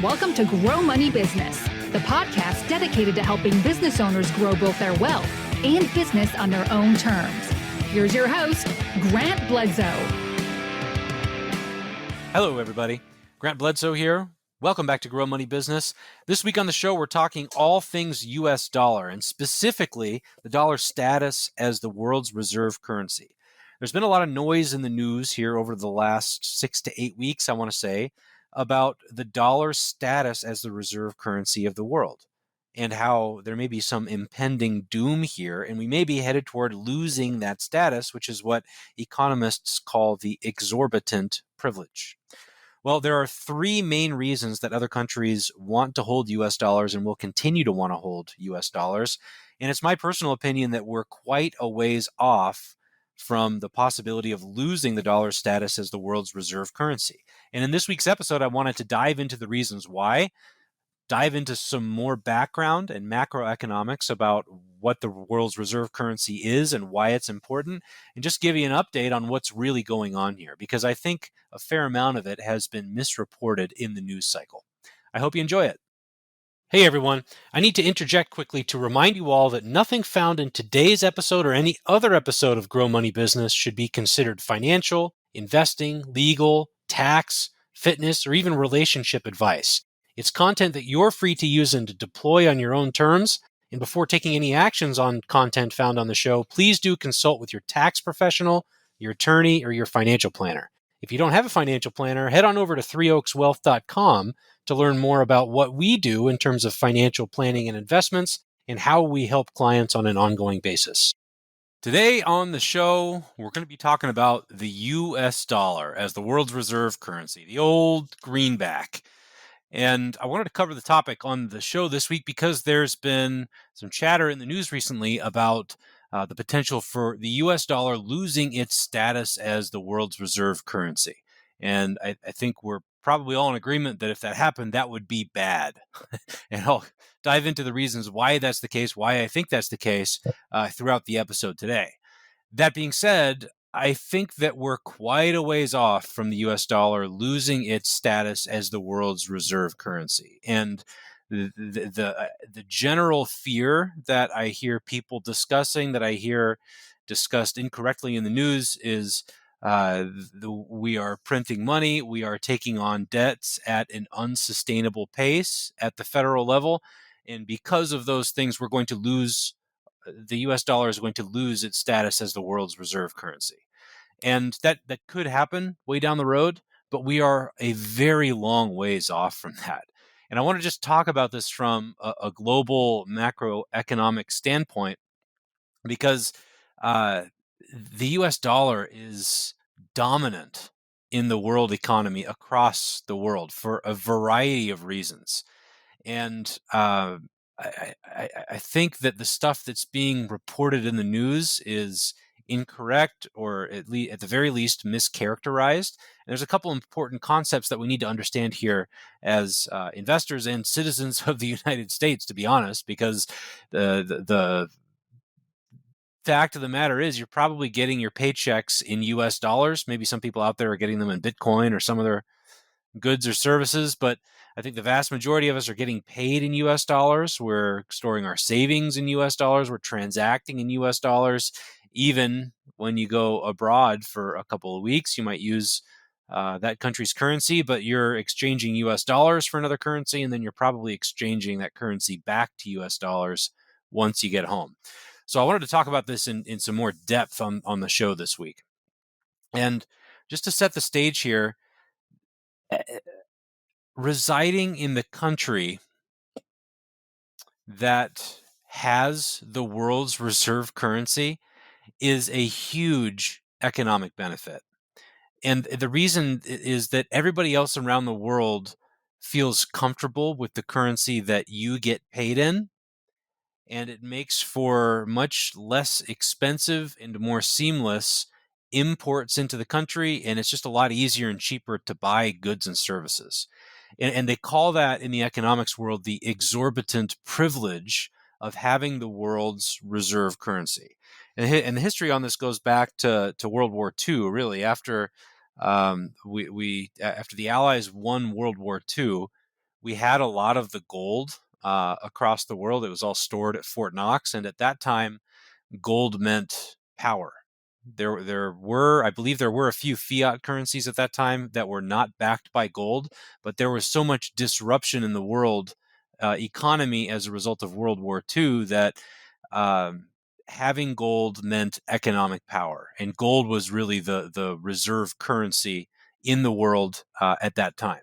Welcome to Grow Money Business, the podcast dedicated to helping business owners grow both their wealth and business on their own terms. Here's your host, Grant Bledsoe. Hello, everybody. Grant Bledsoe here. Welcome back to Grow Money Business. This week on the show, we're talking all things U.S. dollar, and specifically the dollar status as the world's reserve currency. There's been a lot of noise in the news here over the last 6 to 8 weeks, I want to say, about the dollar status as the reserve currency of the world and how there may be some impending doom here, and we may be headed toward losing that status, which is what economists call the exorbitant privilege. Well, there are three main reasons that other countries want to hold U.S. dollars and will continue to want to hold U.S. dollars. And it's my personal opinion that we're quite a ways off from the possibility of losing the dollar status as the world's reserve currency. And in this week's episode, I wanted to dive into the reasons why, dive into some more background and macroeconomics about what the world's reserve currency is and why it's important, and just give you an update on what's really going on here, because I think a fair amount of it has been misreported in the news cycle. I hope you enjoy it. Hey everyone, I need to interject quickly to remind you all that nothing found in today's episode or any other episode of Grow Money Business should be considered financial, investing, legal, tax, fitness, or even relationship advice. It's content that you're free to use and to deploy on your own terms. And before taking any actions on content found on the show, please do consult with your tax professional, your attorney, or your financial planner. If you don't have a financial planner, head on over to threeoakswealth.com to learn more about what we do in terms of financial planning and investments and how we help clients on an ongoing basis. Today on the show, we're going to be talking about the U.S. dollar as the world's reserve currency, the old greenback. And I wanted to cover the topic on the show this week because there's been some chatter in the news recently about the potential for the U.S. dollar losing its status as the world's reserve currency. And I think we're probably all in agreement that if that happened, that would be bad. And I'll dive into the reasons why that's the case, why I think that's the case throughout the episode today. That being said, I think that we're quite a ways off from the U.S. dollar losing its status as the world's reserve currency. And the general fear that I hear people discussing, that I hear discussed incorrectly in the news, is we are printing money, we are taking on debts at an unsustainable pace at the federal level, and because of those things, we're going to lose. The U.S. dollar is going to lose its status as the world's reserve currency. And that could happen way down the road, but we are a very long ways off from that. And I want to just talk about this from a global macroeconomic standpoint, because the U.S. dollar is dominant in the world economy across the world for a variety of reasons. And I think that the stuff that's being reported in the news is incorrect, or at the very least mischaracterized. And there's a couple important concepts that we need to understand here as investors and citizens of the United States, to be honest, because the fact of the matter is you're probably getting your paychecks in U.S. dollars. Maybe some people out there are getting them in Bitcoin or some other goods or services, but I think the vast majority of us are getting paid in U.S. dollars. We're storing our savings in U.S. dollars. We're transacting in U.S. dollars. Even when you go abroad for a couple of weeks, you might use that country's currency, but you're exchanging U.S. dollars for another currency, and then you're probably exchanging that currency back to U.S. dollars once you get home. So I wanted to talk about this in some more depth on the show this week. And just to set the stage here, residing in the country that has the world's reserve currency is a huge economic benefit. And the reason is that everybody else around the world feels comfortable with the currency that you get paid in, and it makes for much less expensive and more seamless imports into the country, and it's just a lot easier and cheaper to buy goods and services. And they call that in the economics world the exorbitant privilege of having the world's reserve currency. And the history on this goes back to World War II, really. After after the Allies won World War II, we had a lot of the gold across the world. It was all stored at Fort Knox, and at that time, gold meant power. I believe there were a few fiat currencies at that time that were not backed by gold, but there was so much disruption in the world economy as a result of World War II that having gold meant economic power, and gold was really the reserve currency in the world at that time.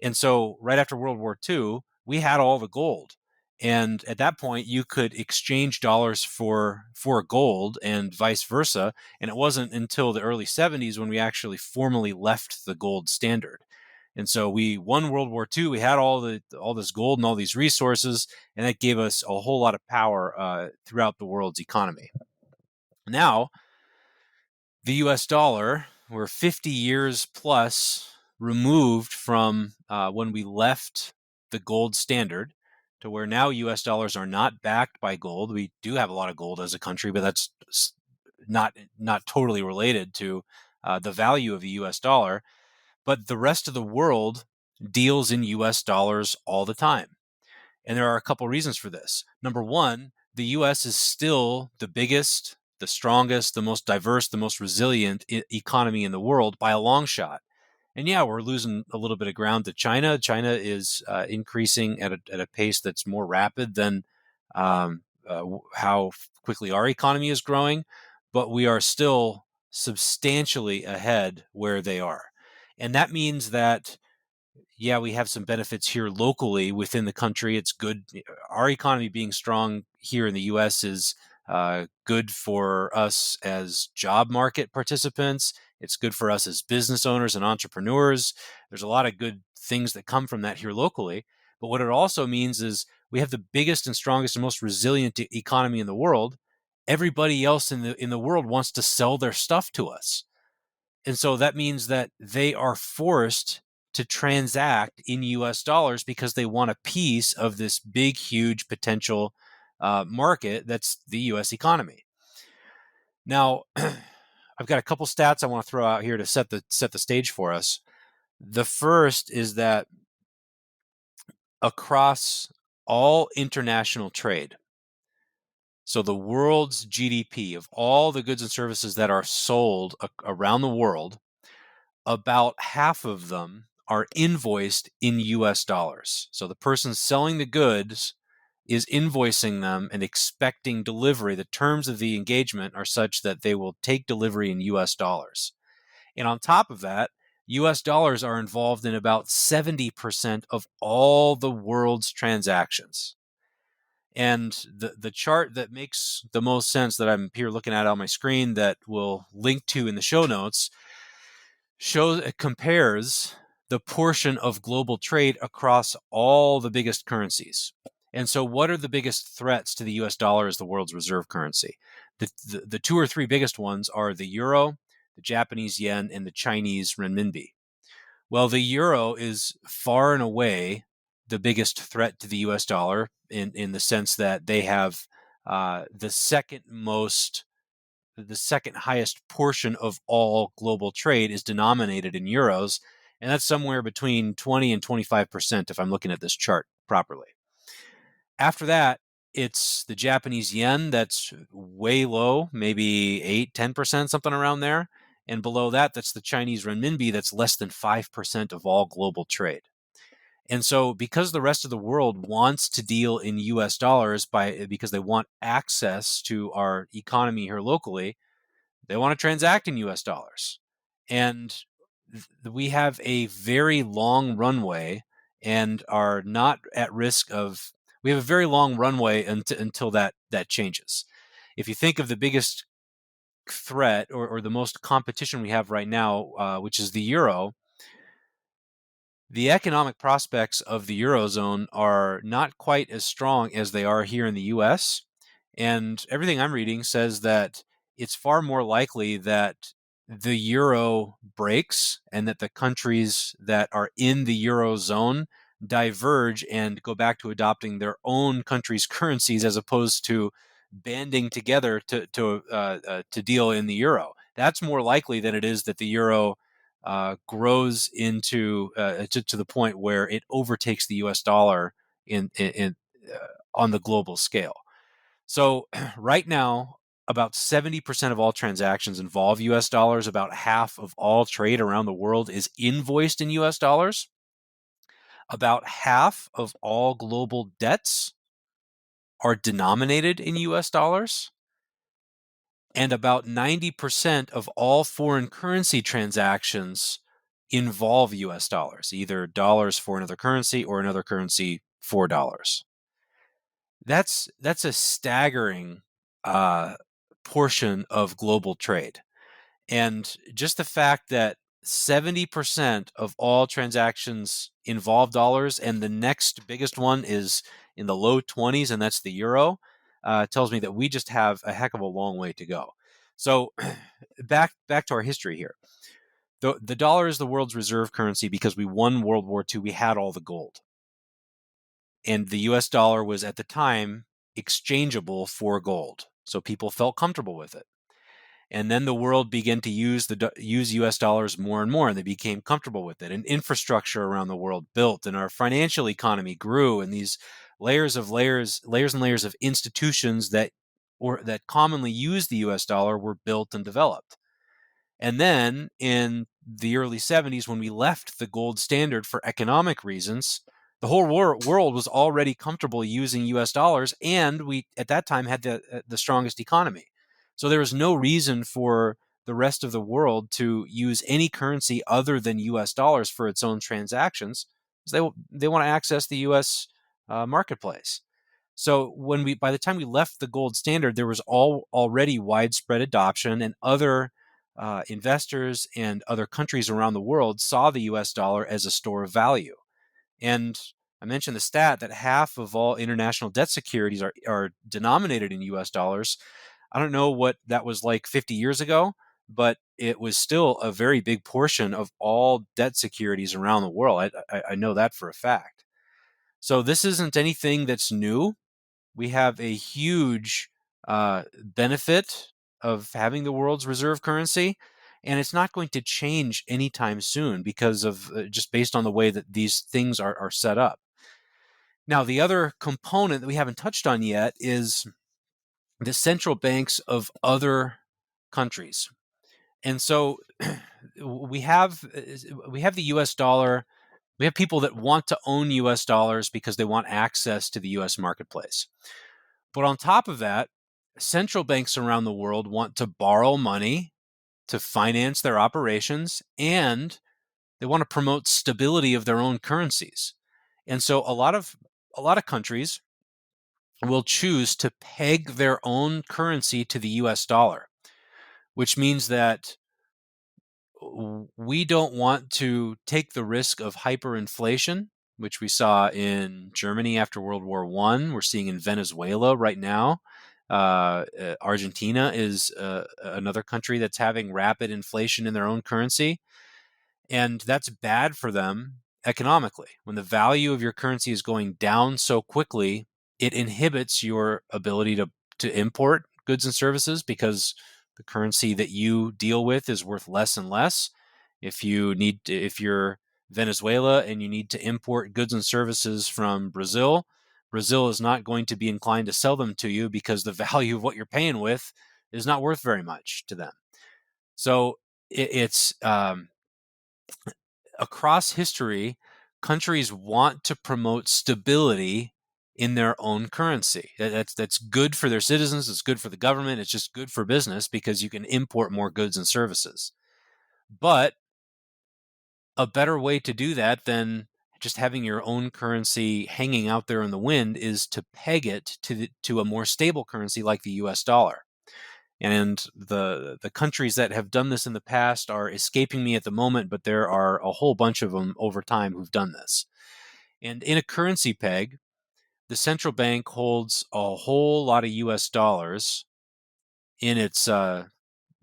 And so right after World War II, we had all the gold. And at that point, you could exchange dollars for gold and vice versa. And it wasn't until the early 70s when we actually formally left the gold standard. And so we won World War II. We had all this gold and all these resources, and that gave us a whole lot of power throughout the world's economy. Now, the U.S. dollar, we're 50 years plus removed from when we left the gold standard to where now U.S. dollars are not backed by gold. We do have a lot of gold as a country, but that's not totally related to the value of the U.S. dollar. But the rest of the world deals in U.S. dollars all the time. And there are a couple reasons for this. Number one, the U.S. is still the biggest, the strongest, the most diverse, the most resilient economy in the world by a long shot. And yeah, we're losing a little bit of ground to China. China is increasing at a pace that's more rapid than how quickly our economy is growing, but we are still substantially ahead where they are. And that means that, yeah, we have some benefits here locally within the country. It's good. Our economy being strong here in the U.S. is good for us as job market participants. It's good for us as business owners and entrepreneurs. There's a lot of good things that come from that here locally. But what it also means is we have the biggest and strongest and most resilient economy in the world. Everybody else in the world wants to sell their stuff to us. And so that means that they are forced to transact in US dollars because they want a piece of this big, huge potential market that's the US economy. Now, I've got a couple stats I want to throw out here to set the stage for us. The first is that across all international trade, so the world's GDP of all the goods and services that are sold around the world, about half of them are invoiced in US dollars. So the person selling the goods is invoicing them and expecting delivery. The terms of the engagement are such that they will take delivery in US dollars. And on top of that, US dollars are involved in about 70% of all the world's transactions. And the chart that makes the most sense that I'm here looking at on my screen that we'll link to in the show notes compares the portion of global trade across all the biggest currencies. And so what are the biggest threats to the US dollar as the world's reserve currency? The two or three biggest ones are the euro, the Japanese yen, and the Chinese renminbi. Well, the euro is far and away the biggest threat to the US dollar in the sense that they have the second highest portion of all global trade is denominated in euros, and that's somewhere between 20 and 25% if I'm looking at this chart properly. After that, it's the Japanese yen that's way low, maybe 8-10%, something around there. And below that, that's the Chinese renminbi that's less than 5% of all global trade. And so because the rest of the world wants to deal in US dollars because they want access to our economy here locally, they want to transact in US dollars. And we have a very long runway and are not at risk of, we have a very long runway until that changes. If you think of the biggest threat or the most competition we have right now, which is the euro, the economic prospects of the Eurozone are not quite as strong as they are here in the US. And everything I'm reading says that it's far more likely that the euro breaks and that the countries that are in the Eurozone diverge and go back to adopting their own country's currencies as opposed to banding together to deal in the euro. That's more likely than it is that the euro grows into to the point where it overtakes the U.S. dollar in on the global scale. So right now, about 70% of all transactions involve U.S. dollars. About half of all trade around the world is invoiced in U.S. dollars. About half of all global debts are denominated in U.S. dollars. And about 90% of all foreign currency transactions involve US dollars, either dollars for another currency or another currency for dollars. That's a staggering portion of global trade. And just the fact that 70% of all transactions involve dollars, and the next biggest one is in the low 20s, and that's the euro, tells me that we just have a heck of a long way to go. So back to our history here. The dollar is the world's reserve currency because we won World War II. We had all the gold. And the US dollar was at the time exchangeable for gold. So people felt comfortable with it. And then the world began to use US dollars more and more, and they became comfortable with it. And infrastructure around the world built, and our financial economy grew, and these layers and layers of institutions that commonly use the US dollar were built and developed. And then in the early 70s, when we left the gold standard for economic reasons, the whole world was already comfortable using US dollars, and we at that time had the strongest economy. So there was no reason for the rest of the world to use any currency other than US dollars for its own transactions, because they want to access the US marketplace. So by the time we left the gold standard, there was already widespread adoption, and other investors and other countries around the world saw the US dollar as a store of value. And I mentioned the stat that half of all international debt securities are denominated in US dollars. I don't know what that was like 50 years ago, but it was still a very big portion of all debt securities around the world. I know that for a fact. So this isn't anything that's new. We have a huge benefit of having the world's reserve currency, and it's not going to change anytime soon because of just based on the way that these things are set up. Now, the other component that we haven't touched on yet is the central banks of other countries. And so we have the US dollar. We have people that want to own US dollars because they want access to the US marketplace. But on top of that, central banks around the world want to borrow money to finance their operations, and they want to promote stability of their own currencies. And so a lot of countries will choose to peg their own currency to the US dollar, which means that we don't want to take the risk of hyperinflation, which we saw in Germany after World War I. We're seeing in Venezuela right now. Argentina is another country that's having rapid inflation in their own currency. And that's bad for them economically. When the value of your currency is going down so quickly, it inhibits your ability to import goods and services because the currency that you deal with is worth less and less. If you're Venezuela and you need to import goods and services from Brazil, Brazil is not going to be inclined to sell them to you because the value of what you're paying with is not worth very much to them. So it's across history, countries want to promote stability in their own currency. That's good for their citizens. It's good for the government. It's just good for business because you can import more goods and services. But a better way to do that than just having your own currency hanging out there in the wind is to peg it to a more stable currency like the US dollar. And the countries that have done this in the past are escaping me at the moment, but there are a whole bunch of them over time who've done this. And in a currency peg, the central bank holds a whole lot of US dollars in its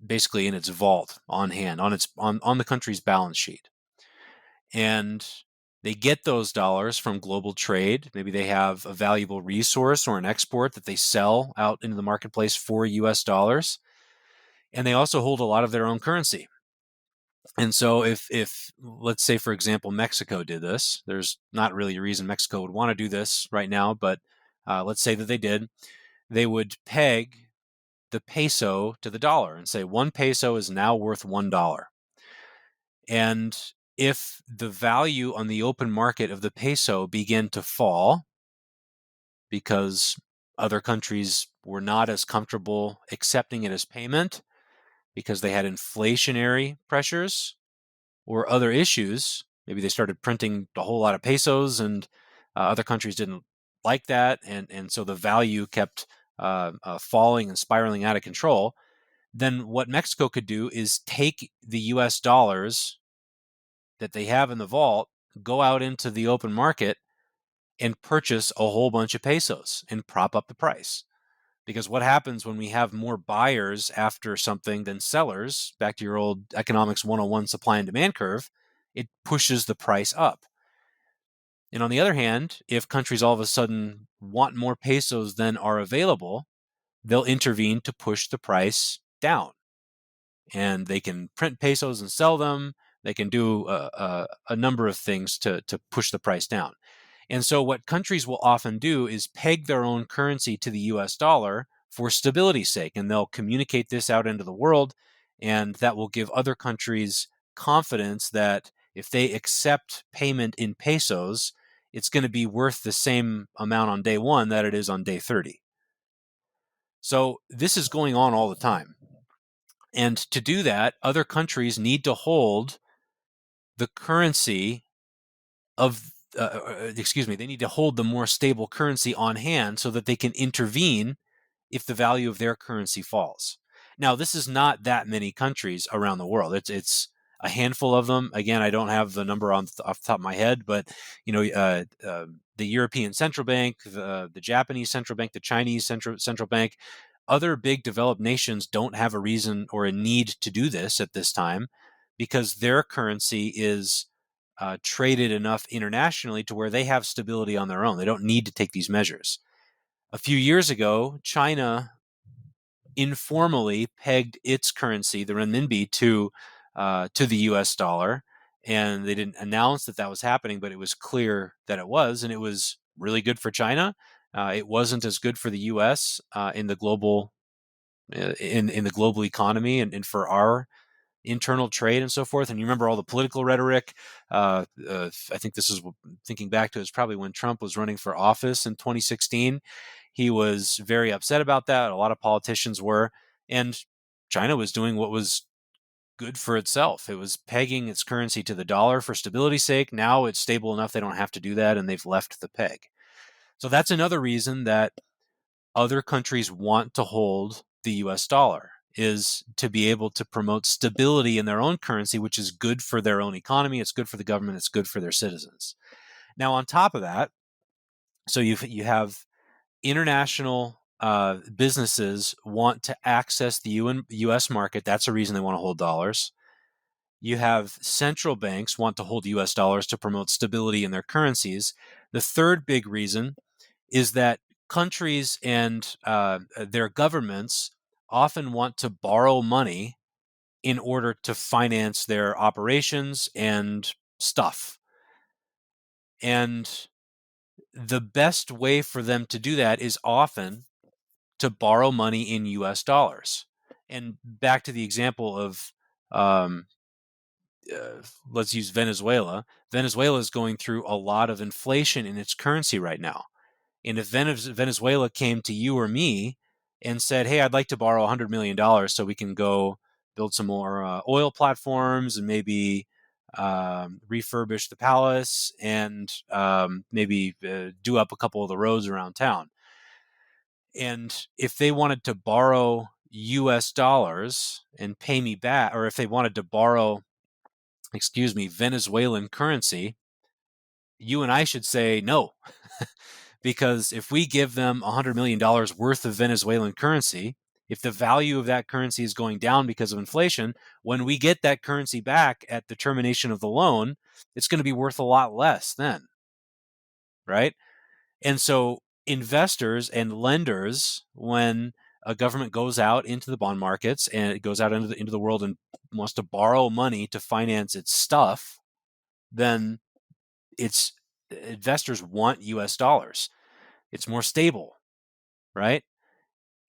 basically in its vault on hand, on the country's balance sheet. And they get those dollars from global trade. Maybe they have a valuable resource or an export that they sell out into the marketplace for US dollars. And they also hold a lot of their own currency. And so if let's say, for example, Mexico did this, there's not really a reason Mexico would want to do this right now, but let's say that they did, they would peg the peso to the dollar and say 1 peso is now worth $1. And if the value on the open market of the peso began to fall because other countries were not as comfortable accepting it as payment because they had inflationary pressures or other issues, maybe they started printing a whole lot of pesos and other countries didn't like that, and so the value kept falling and spiraling out of control, then what Mexico could do is take the US dollars that they have in the vault, go out into the open market, and purchase a whole bunch of pesos and prop up the price. Because what happens when we have more buyers after something than sellers, back to your old economics 101 supply and demand curve, it pushes the price up. And on the other hand, if countries all of a sudden want more pesos than are available, they'll intervene to push the price down. And they can print pesos and sell them. They can do a number of things to push the price down. And so what countries will often do is peg their own currency to the US dollar for stability's sake. And they'll communicate this out into the world. And that will give other countries confidence that if they accept payment in pesos, it's going to be worth the same amount on day one that it is on day 30. So this is going on all the time. And to do that, other countries need to hold the currency of, they need to hold the more stable currency on hand so that they can intervene if the value of their currency falls. Now, this is not that many countries around the world. It's a handful of them. Again, I don't have the number off the top of my head, but the European Central Bank, the Japanese Central Bank, the Chinese Central Bank, other big developed nations don't have a reason or a need to do this at this time because their currency is traded enough internationally to where they have stability on their own. They don't need to take these measures. A few years ago, China informally pegged its currency, the renminbi, to the U.S. dollar, and they didn't announce that that was happening, but it was clear that it was, and it was really good for China. It wasn't as good for the U.S. In the global in the global economy and for our internal trade and so forth. And you remember all the political rhetoric. I think this is thinking back to is probably when Trump was running for office in 2016. He was very upset about that. A lot of politicians were, and China was doing what was good for itself. It was pegging its currency to the dollar for stability's sake. Now it's stable enough they don't have to do that, and they've left the peg. So that's another reason that other countries want to hold the US dollar, is to be able to promote stability in their own currency, which is good for their own economy. It's good for the government. It's good for their citizens. Now, on top of that, so you have international businesses want to access the U.S. market. That's a reason they want to hold dollars. You have central banks want to hold U.S. dollars to promote stability in their currencies. The third big reason is that countries and their governments often want to borrow money in order to finance their operations and stuff. And the best way for them to do that is often to borrow money in US dollars. And back to the example of, let's use Venezuela. Venezuela is going through a lot of inflation in its currency right now. And if Venezuela came to you or me and said, hey, I'd like to borrow $100 million so we can go build some more oil platforms and maybe refurbish the palace and maybe do up a couple of the roads around town. And if they wanted to borrow US dollars and pay me back, or if they wanted to borrow, Venezuelan currency, you and I should say no. Because if we give them $100 million worth of Venezuelan currency, if the value of that currency is going down because of inflation, when we get that currency back at the termination of the loan, it's going to be worth a lot less then, right? And so investors and lenders, when a government goes out into the bond markets and it goes out into the world and wants to borrow money to finance its stuff, then its investors want US dollars. It's more stable, right?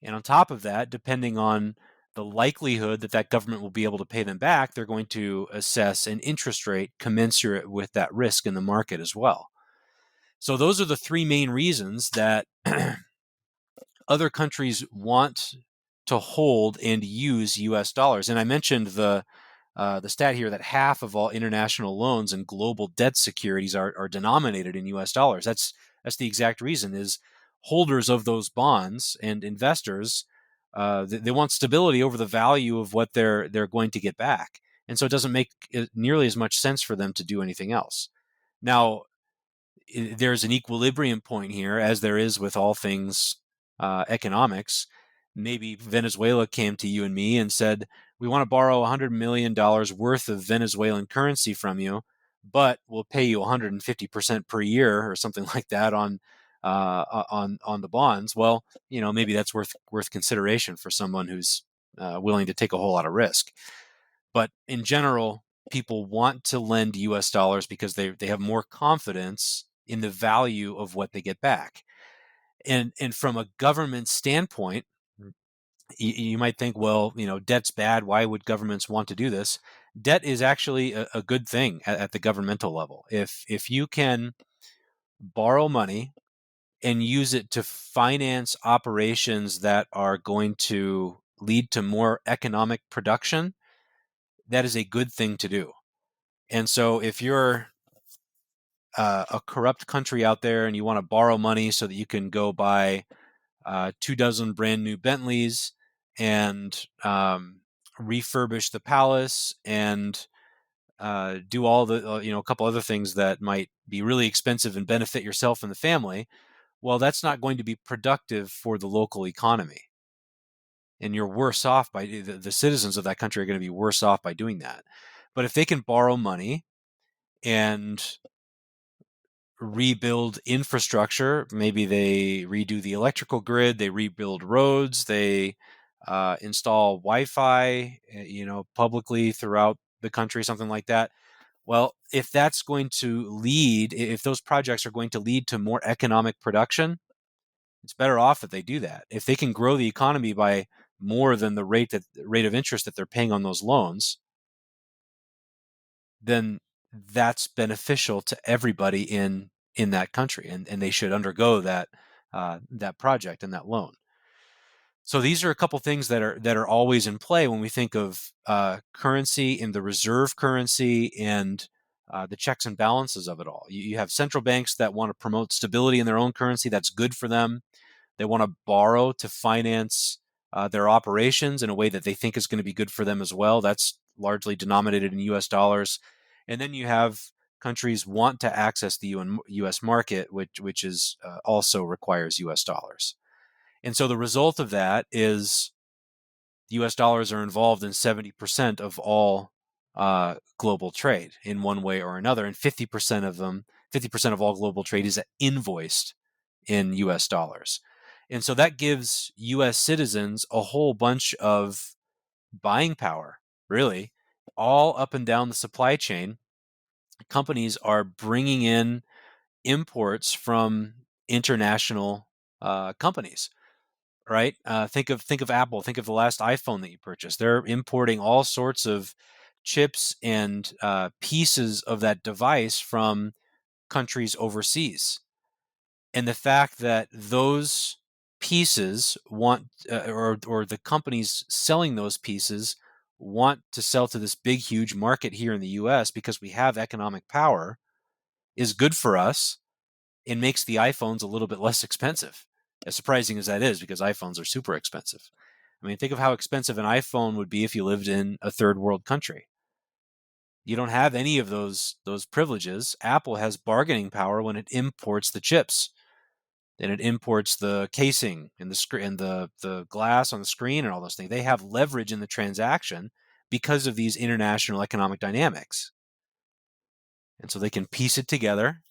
And on top of that, depending on the likelihood that that government will be able to pay them back, they're going to assess an interest rate commensurate with that risk in the market as well. So those are the three main reasons that other countries want to hold and use US dollars. And I mentioned the stat here that half of all international loans and global debt securities are denominated in US dollars. That's the exact reason, is holders of those bonds and investors, they want stability over the value of what they're going to get back. And so it doesn't make nearly as much sense for them to do anything else. Now, there's an equilibrium point here, as there is with all things economics. Maybe Venezuela came to you and me and said, we want to borrow $100 million worth of Venezuelan currency from you, but we'll pay you 150% per year or something like that on the bonds. Well, maybe that's worth consideration for someone who's willing to take a whole lot of risk. But in general, people want to lend US dollars because they have more confidence in the value of what they get back. And from a government standpoint, you might think, well, debt's bad. Why would governments want to do this? Debt is actually a good thing at the governmental level. If you can borrow money and use it to finance operations that are going to lead to more economic production, that is a good thing to do. And so if you're a corrupt country out there and you want to borrow money so that you can go buy 24 brand new Bentleys and refurbish the palace and do all the a couple other things that might be really expensive and benefit yourself and the family, well, that's not going to be productive for the local economy, and you're worse off by the citizens of that country are going to be worse off by doing that. But if they can borrow money and rebuild infrastructure, maybe they redo the electrical grid, they rebuild roads, they install Wi-Fi, publicly throughout the country, something like that. Well, if those projects are going to lead to more economic production, it's better off that they do that. If they can grow the economy by more than the rate of interest that they're paying on those loans, then that's beneficial to everybody in that country, and they should undergo that project and that loan. So these are a couple things that are always in play when we think of currency and the reserve currency and the checks and balances of it all. You have central banks that want to promote stability in their own currency. That's good for them. They want to borrow to finance their operations in a way that they think is going to be good for them as well. That's largely denominated in US dollars. And then you have countries want to access the US market, which is also requires US dollars. And so the result of that is US dollars are involved in 70% of all global trade in one way or another. And 50% of all global trade is invoiced in US dollars. And so that gives US citizens a whole bunch of buying power, really, all up and down the supply chain. Companies are bringing in imports from international companies, right? Think of Apple. Think of the last iPhone that you purchased. They're importing all sorts of chips and pieces of that device from countries overseas. And the fact that those pieces want, or the companies selling those pieces want to sell to this big, huge market here in the US because we have economic power, is good for us and makes the iPhones a little bit less expensive. As surprising as that is, because iPhones are super expensive. I mean, think of how expensive an iPhone would be if you lived in a third world country. You don't have any of those privileges. Apple has bargaining power when it imports the chips, and it imports the casing and the screen and the glass on the screen and all those things. They have leverage in the transaction because of these international economic dynamics. And so they can piece it together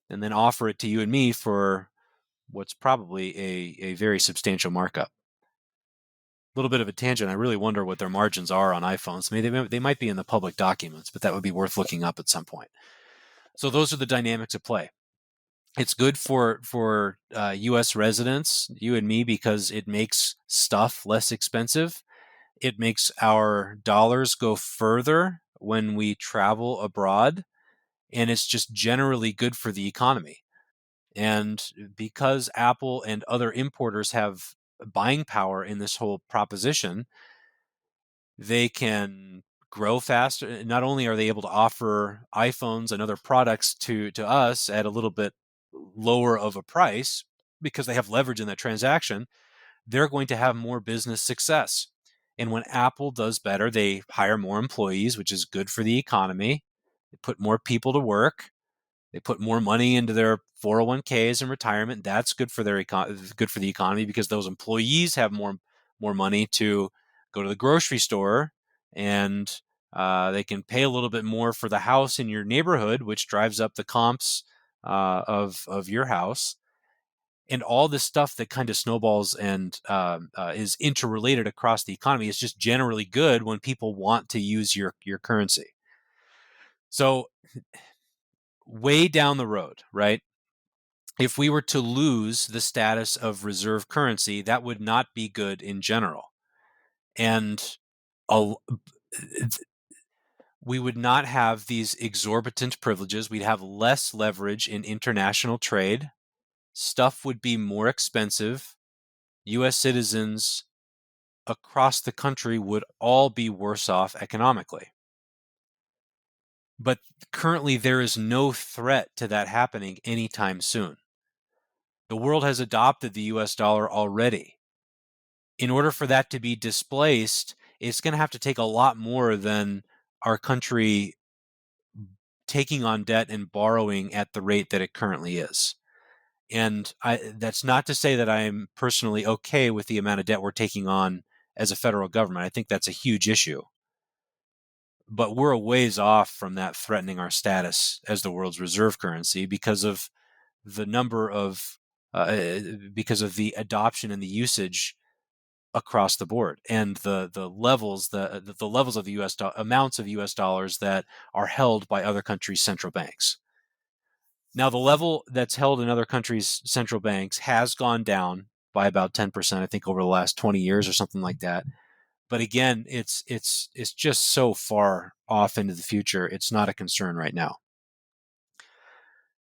and then offer it to you and me for what's probably a very substantial markup. little bit of a tangent. I really wonder what their margins are on iPhones. Maybe they might be in the public documents, but that would be worth looking up at some point. So those are the dynamics at play. It's good for U.S. residents, you and me, because it makes stuff less expensive. It makes our dollars go further when we travel abroad, and it's just generally good for the economy. And because Apple and other importers have buying power in this whole proposition, they can grow faster. Not only are they able to offer iPhones and other products to us at a little bit lower of a price because they have leverage in that transaction, they're going to have more business success. And when Apple does better, they hire more employees, which is good for the economy. They put more people to work. They put more money into their 401ks and retirement. That's good for good for the economy because those employees have more money to go to the grocery store, and they can pay a little bit more for the house in your neighborhood, which drives up the comps of your house. And all this stuff that kind of snowballs and is interrelated across the economy is just generally good when people want to use your currency. So way down the road, right? If we were to lose the status of reserve currency, that would not be good in general. And we would not have these exorbitant privileges. We'd have less leverage in international trade. Stuff would be more expensive. U.S. citizens across the country would all be worse off economically. But currently, there is no threat to that happening anytime soon. The world has adopted the US dollar already. In order for that to be displaced, it's going to have to take a lot more than our country taking on debt and borrowing at the rate that it currently is. And that's not to say that I'm personally okay with the amount of debt we're taking on as a federal government. I think that's a huge issue. But we're a ways off from that threatening our status as the world's reserve currency because of the number of because of the adoption and the usage across the board, and the levels of the amounts of U.S. dollars that are held by other countries' central banks. Now, the level that's held in other countries' central banks has gone down by about 10%, I think, over the last 20 years or something like that. But again, it's just so far off into the future. It's not a concern right now.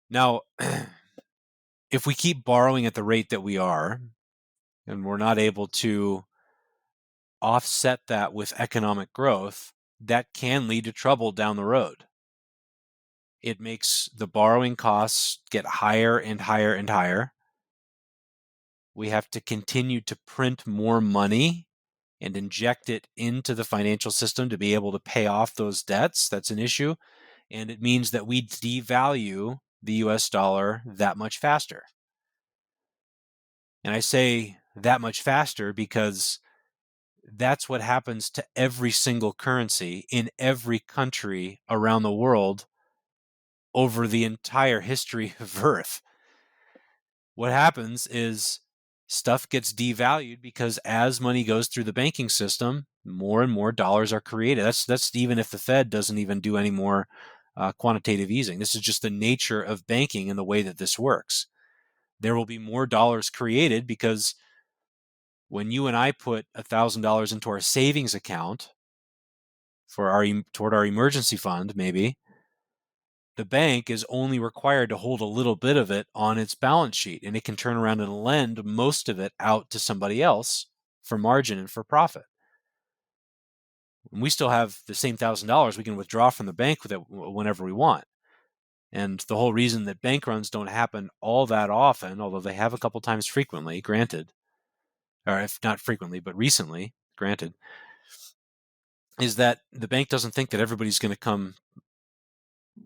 Now, if we keep borrowing at the rate that we are, and we're not able to offset that with economic growth, that can lead to trouble down the road. It makes the borrowing costs get higher and higher and higher. We have to continue to print more money and inject it into the financial system to be able to pay off those debts. That's an issue. And it means that we devalue the US dollar that much faster. And I say that much faster because that's what happens to every single currency in every country around the world over the entire history of Earth. What happens is stuff gets devalued because as money goes through the banking system, more and more dollars are created. That's even if the Fed doesn't even do any more quantitative easing. This is just the nature of banking and the way that this works. There will be more dollars created because when you and I put $1,000 into our savings account toward our emergency fund, maybe, the bank is only required to hold a little bit of it on its balance sheet, and it can turn around and lend most of it out to somebody else for margin and for profit. And we still have the same $1,000 we can withdraw from the bank with it whenever we want. And the whole reason that bank runs don't happen all that often, although they have a couple times frequently, granted, or if not frequently, but recently, granted, is that the bank doesn't think that everybody's going to come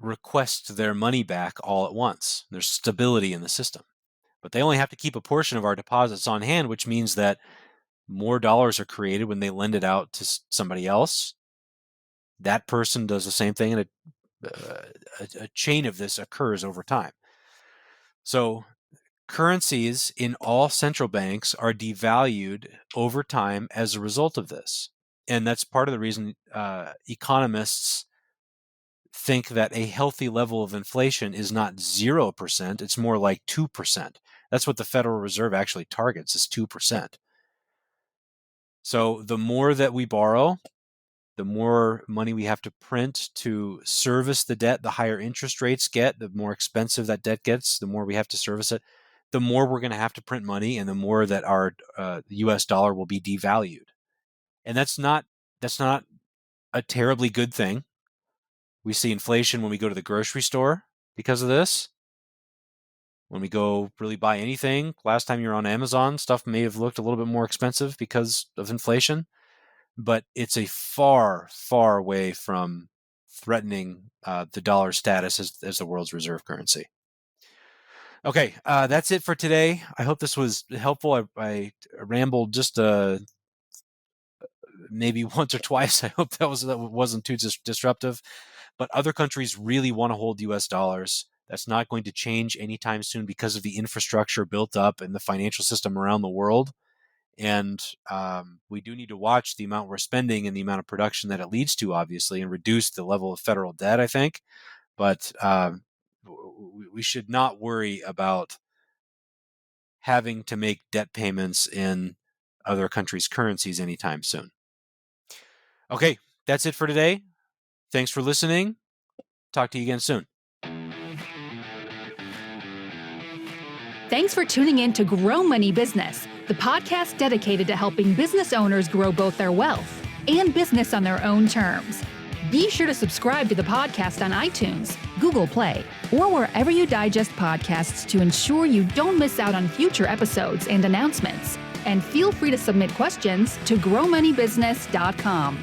request their money back all at once. There's stability in the system. But they only have to keep a portion of our deposits on hand, which means that more dollars are created when they lend it out to somebody else. That person does the same thing, and a chain of this occurs over time. So Currencies in all central banks are devalued over time as a result of this. And that's part of the reason economists think that a healthy level of inflation is not 0%, it's more like 2%. That's what the Federal Reserve actually targets, is 2%. So the more that we borrow, the more money we have to print to service the debt, the higher interest rates get, the more expensive that debt gets, the more we have to service it, the more we're going to have to print money, and the more that our U.S. dollar will be devalued. And that's not a terribly good thing. We see inflation when we go to the grocery store because of this. When we go really buy anything, last time you were on Amazon, stuff may have looked a little bit more expensive because of inflation, but it's a far, far way from threatening the dollar status as the world's reserve currency. Okay, that's it for today. I hope this was helpful. I rambled just maybe once or twice. I hope that wasn't too disruptive. But other countries really want to hold U.S. dollars. That's not going to change anytime soon because of the infrastructure built up in the financial system around the world. And we do need to watch the amount we're spending and the amount of production that it leads to, obviously, and reduce the level of federal debt, I think. But we should not worry about having to make debt payments in other countries' currencies anytime soon. Okay, that's it for today. Thanks for listening. Talk to you again soon. Thanks for tuning in to Grow Money Business, the podcast dedicated to helping business owners grow both their wealth and business on their own terms. Be sure to subscribe to the podcast on iTunes, Google Play, or wherever you digest podcasts to ensure you don't miss out on future episodes and announcements. And feel free to submit questions to growmoneybusiness.com.